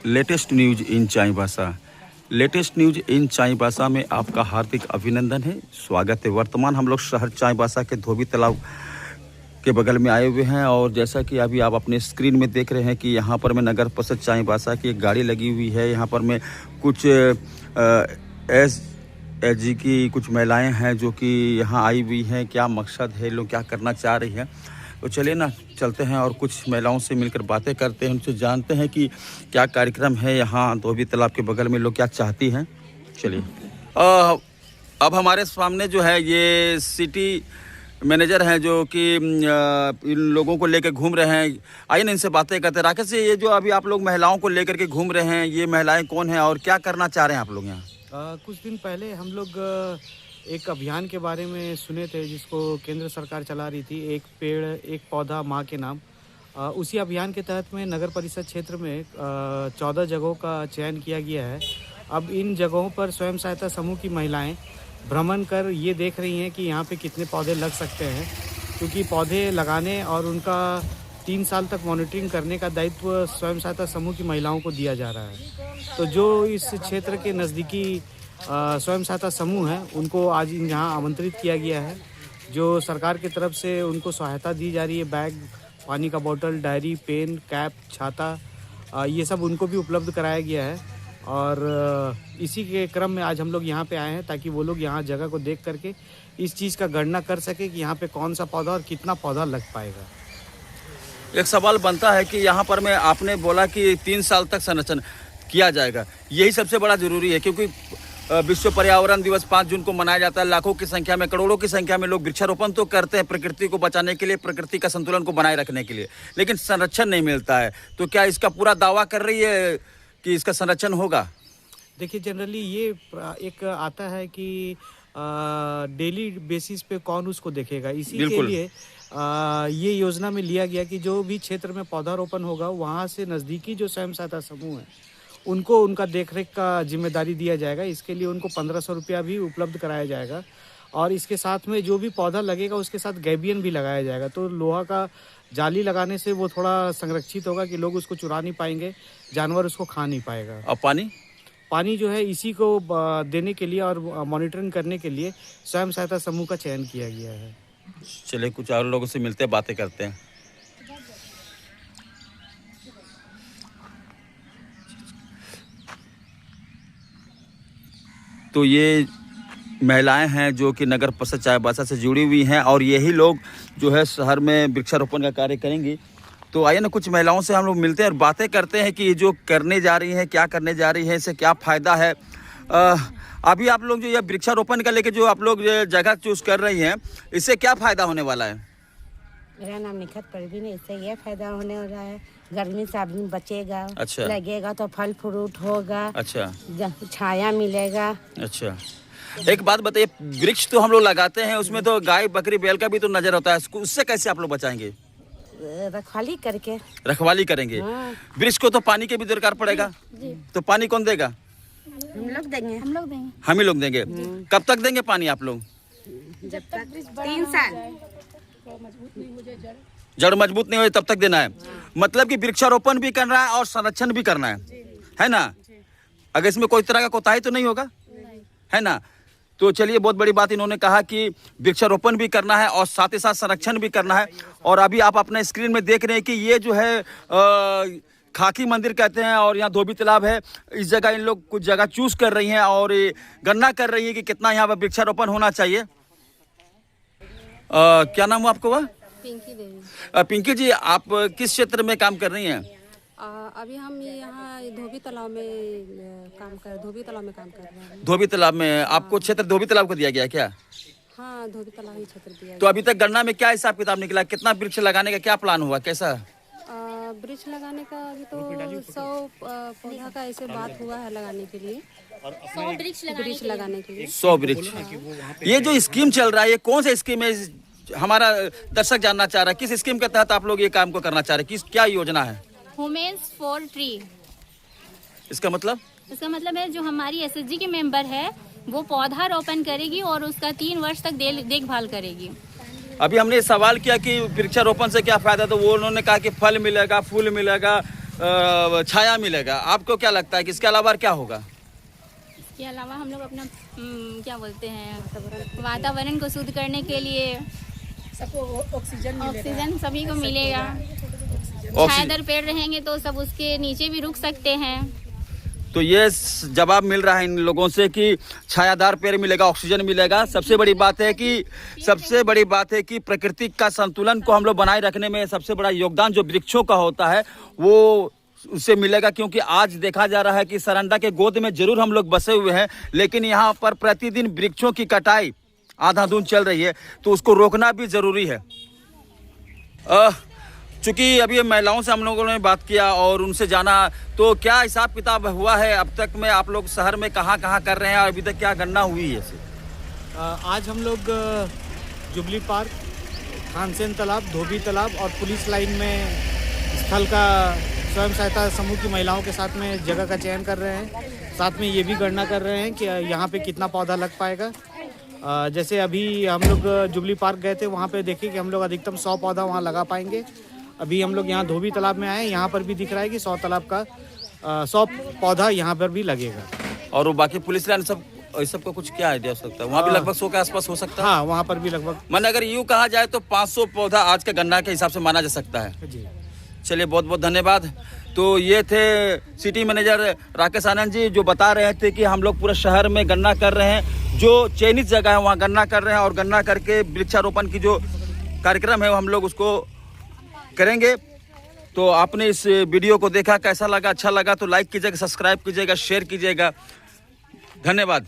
Latest news in Chaibasa. Latest news in Chaibasa में आपका हार्दिक अभिनंदन है, स्वागत है। वर्तमान हम लोग शहर चाईबासा के धोबी तालाब के बगल में आए हुए हैं और जैसा कि अभी आप अपने स्क्रीन में देख रहे हैं कि यहाँ पर मैं नगर परिषद चाईबासा की एक गाड़ी लगी हुई है। यहाँ पर मैं कुछ एसएचजी की कुछ महिलाएं हैं जो कि यहाँ आई हुई हैं। क्या मकसद है, लोग क्या करना चाह रही हैं, तो चलिए ना चलते हैं और कुछ महिलाओं से मिलकर बातें करते हैं, उनसे जानते हैं कि क्या कार्यक्रम है यहाँ धोबी तालाब के बगल में, लोग क्या चाहती हैं। चलिए अब हमारे सामने जो है ये सिटी मैनेजर हैं जो कि इन लोगों को लेकर घूम रहे हैं। आइए ना इनसे बातें करते हैं। राकेश जी, ये जो अभी आप लोग महिलाओं को लेकर के घूम रहे हैं, ये महिलाएं कौन हैं और क्या करना चाह रहे हैं आप लोग यहाँ? कुछ दिन पहले हम लोग एक अभियान के बारे में सुने थे जिसको केंद्र सरकार चला रही थी, एक पेड़ एक पौधा माँ के नाम। उसी अभियान के तहत में नगर परिषद क्षेत्र में 14 जगहों का चयन किया गया है। अब इन जगहों पर स्वयं सहायता समूह की महिलाएं भ्रमण कर ये देख रही हैं कि यहाँ पे कितने पौधे लग सकते हैं, क्योंकि पौधे लगाने और उनका 3 साल तक मॉनिटरिंग करने का दायित्व स्वयं सहायता समूह की महिलाओं को दिया जा रहा है। तो जो इस क्षेत्र के नज़दीकी स्वयं सहायता समूह हैं उनको आज यहाँ आमंत्रित किया गया है। जो सरकार की तरफ से उनको सहायता दी जा रही है, बैग, पानी का बोतल, डायरी, पेन, कैप, छाता, ये सब उनको भी उपलब्ध कराया गया है। और इसी के क्रम में आज हम लोग यहाँ पे आए हैं ताकि वो लोग यहाँ जगह को देख करके इस चीज़ का गणना कर सके कि यहाँ पे कौन सा पौधा और कितना पौधा लग पाएगा। एक सवाल बनता है कि यहाँ पर मैं आपने बोला कि 3 साल तक संरक्षण किया जाएगा, यही सबसे बड़ा ज़रूरी है क्योंकि विश्व पर्यावरण दिवस 5 जून को मनाया जाता है। लाखों की संख्या में, करोड़ों की संख्या में लोग वृक्षारोपण तो करते हैं प्रकृति को बचाने के लिए, प्रकृति का संतुलन को बनाए रखने के लिए, लेकिन संरक्षण नहीं मिलता है। तो क्या इसका पूरा दावा कर रही है कि इसका संरक्षण होगा? देखिए, जनरली ये एक आता है कि डेली बेसिस पे कौन उसको देखेगा, इसी के लिए ये योजना में लिया गया कि जो भी क्षेत्र में पौधारोपण होगा वहाँ से नज़दीकी जो स्वयं सहायता समूह है उनको उनका देखरेख का जिम्मेदारी दिया जाएगा। इसके लिए उनको 1500 रुपया भी उपलब्ध कराया जाएगा और इसके साथ में जो भी पौधा लगेगा उसके साथ गैबियन भी लगाया जाएगा। तो लोहा का जाली लगाने से वो थोड़ा संरक्षित होगा कि लोग उसको चुरा नहीं पाएंगे, जानवर उसको खा नहीं पाएगा। और पानी जो है इसी को देने के लिए और मॉनिटरिंग करने के लिए स्वयं सहायता समूह का चयन किया गया है। चलिए कुछ और लोगों से मिलते हैं, बातें करते हैं। तो ये महिलाएं हैं जो कि नगर परिषद चाईबासा से जुड़ी हुई हैं और यही लोग जो है शहर में वृक्षारोपण का कार्य करेंगी। तो आइए ना कुछ महिलाओं से हम लोग मिलते हैं और बातें करते हैं कि ये जो करने जा रही हैं, क्या करने जा रही है, इससे क्या फ़ायदा है। अभी आप लोग जो ये वृक्षारोपण का लेके जो आप लोग जगह चूज़ कर रही हैं, इससे क्या फ़ायदा होने वाला है? मेरा नाम निखत परवीन है। इससे ये फायदा होने वाला है, गर्मी से आदमी बचेगा। अच्छा। लगेगा तो फल फ्रूट होगा। अच्छा। छाया मिलेगा। अच्छा, एक बात बताइए, वृक्ष तो हम लोग लगाते हैं, उसमें तो गाय बकरी बैल का भी तो नजर होता है, उससे कैसे आप लोग बचाएंगे? रखवाली करके। रखवाली करेंगे। हाँ। वृक्ष को तो पानी की भी दरकार पड़ेगा। जी। तो पानी कौन देगा? हम लोग देंगे। हम ही लोग देंगे। कब तक देंगे पानी आप लोग? जब तक 3 साल जड़ मजबूत नहीं हो तब तक देना है। मतलब कि वृक्षारोपण भी करना है और संरक्षण भी करना है ना? अगर इसमें कोई तरह का कोताही तो नहीं होगा, है ना? तो चलिए, बहुत बड़ी बात इन्होंने कहा कि वृक्षारोपण भी करना है और साथ ही साथ संरक्षण भी करना है। और अभी आप अपने स्क्रीन में देख रहे हैं कि ये जो है खाकी मंदिर कहते हैं और यहाँ धोबी तालाब है। इस जगह इन लोग कुछ जगह चूज कर रही हैं और गणना कर रही है कि कितना यहाँ पर वृक्षारोपण होना चाहिए। क्या नाम हुआ आपको? वह पिंकी देवी। पिंकी जी, आप किस क्षेत्र में काम कर रही हैं? अभी हम यहाँ धोबी तालाब में काम कर रहे हैं। धोबी तालाब में आपको क्षेत्र धोबी तालाब को दिया गया क्या? हाँ, धोबी तालाब ही क्षेत्र दिया। तो अभी तक गणना में क्या हिसाब किताब निकला, कितना वृक्ष लगाने का क्या प्लान हुआ, कैसा? वृक्ष लगाने का अभी तो 100 पौधा का ऐसे बात हुआ है लगाने के लिए, 100 वृक्ष लगाने के लिए। 100 वृक्ष। ये जो स्कीम चल रहा है, ये कौन सा स्कीम है? हमारा दर्शक जानना चाह रहा है किस स्कीम के तहत आप लोग ये काम को करना चाह रहे हैं, क्या योजना है? Women's for tree. इसका मतलब है जो हमारी एसएचजी के मेंबर है वो पौधा रोपण करेगी और उसका 3 वर्ष तक देखभाल करेगी। अभी हमने सवाल किया कि वृक्षारोपण से क्या फायदा, तो वो उन्होंने कहा कि फल मिलेगा, फूल मिलेगा, छाया मिलेगा। आपको क्या लगता है कि इसके अलावा क्या होगा? इसके अलावा हम लोग अपना क्या बोलते हैं, वातावरण को शुद्ध करने के लिए सबको ऑक्सीजन सभी को मिलेगा। छायादार पेड़ रहेंगे तो सब उसके नीचे भी रुक सकते हैं। तो ये जवाब मिल रहा है इन लोगों से कि छायादार पेड़ मिलेगा, ऑक्सीजन मिलेगा। सबसे बड़ी बात है कि प्रकृति का संतुलन को हम लोग बनाए रखने में सबसे बड़ा योगदान जो वृक्षों का होता है वो उससे मिलेगा। क्योंकि आज देखा जा रहा है कि सरंडा के गोद में जरूर हम लोग बसे हुए हैं, लेकिन यहाँ पर प्रतिदिन वृक्षों की कटाई आधाधुंध चल रही है, तो उसको रोकना भी जरूरी है। चूँकि अभी महिलाओं से हम लोगों ने बात किया और उनसे जाना, तो क्या हिसाब किताब हुआ है अब तक में? आप लोग शहर में कहाँ कर रहे हैं और अभी तक क्या गणना हुई है? आज हम लोग जुबली पार्क, खानसेन तालाब, धोबी तालाब और पुलिस लाइन में स्थल का स्वयं सहायता समूह की महिलाओं के साथ में जगह का चयन कर रहे हैं। साथ में ये भी गणना कर रहे हैं कि यहाँ पे कितना पौधा लग पाएगा। जैसे अभी हम लोग जुबली पार्क गए थे, वहाँ पे देखे कि हम लोग अधिकतम 100 पौधा वहाँ लगा पाएंगे। अभी हम लोग यहाँ धोबी तालाब में आए, यहाँ पर भी दिख रहा है कि 100 तालाब का 100 पौधा यहाँ पर भी लगेगा। और वो बाकी पुलिस लाइन सबको कुछ क्या आइडिया हो सकता है? वहाँ भी लगभग 100 के आसपास हो सकता है। हाँ, वहाँ पर भी लगभग, मन अगर यूँ कहा जाए तो 500 पौधा आज के गणना के हिसाब से माना जा सकता है। जी। चलिए, बहुत बहुत धन्यवाद। तो ये थे सिटी मैनेजर राकेश आनंद जी, जो बता रहे थे कि हम लोग पूरे शहर में गणना कर रहे हैं, जो चयनित जगह है वहाँ गणना कर रहे हैं और गणना करके वृक्षारोपण की जो कार्यक्रम है हम लोग उसको करेंगे। तो आपने इस वीडियो को देखा, कैसा लगा? अच्छा लगा तो लाइक कीजिएगा, सब्सक्राइब कीजिएगा, शेयर कीजिएगा। धन्यवाद।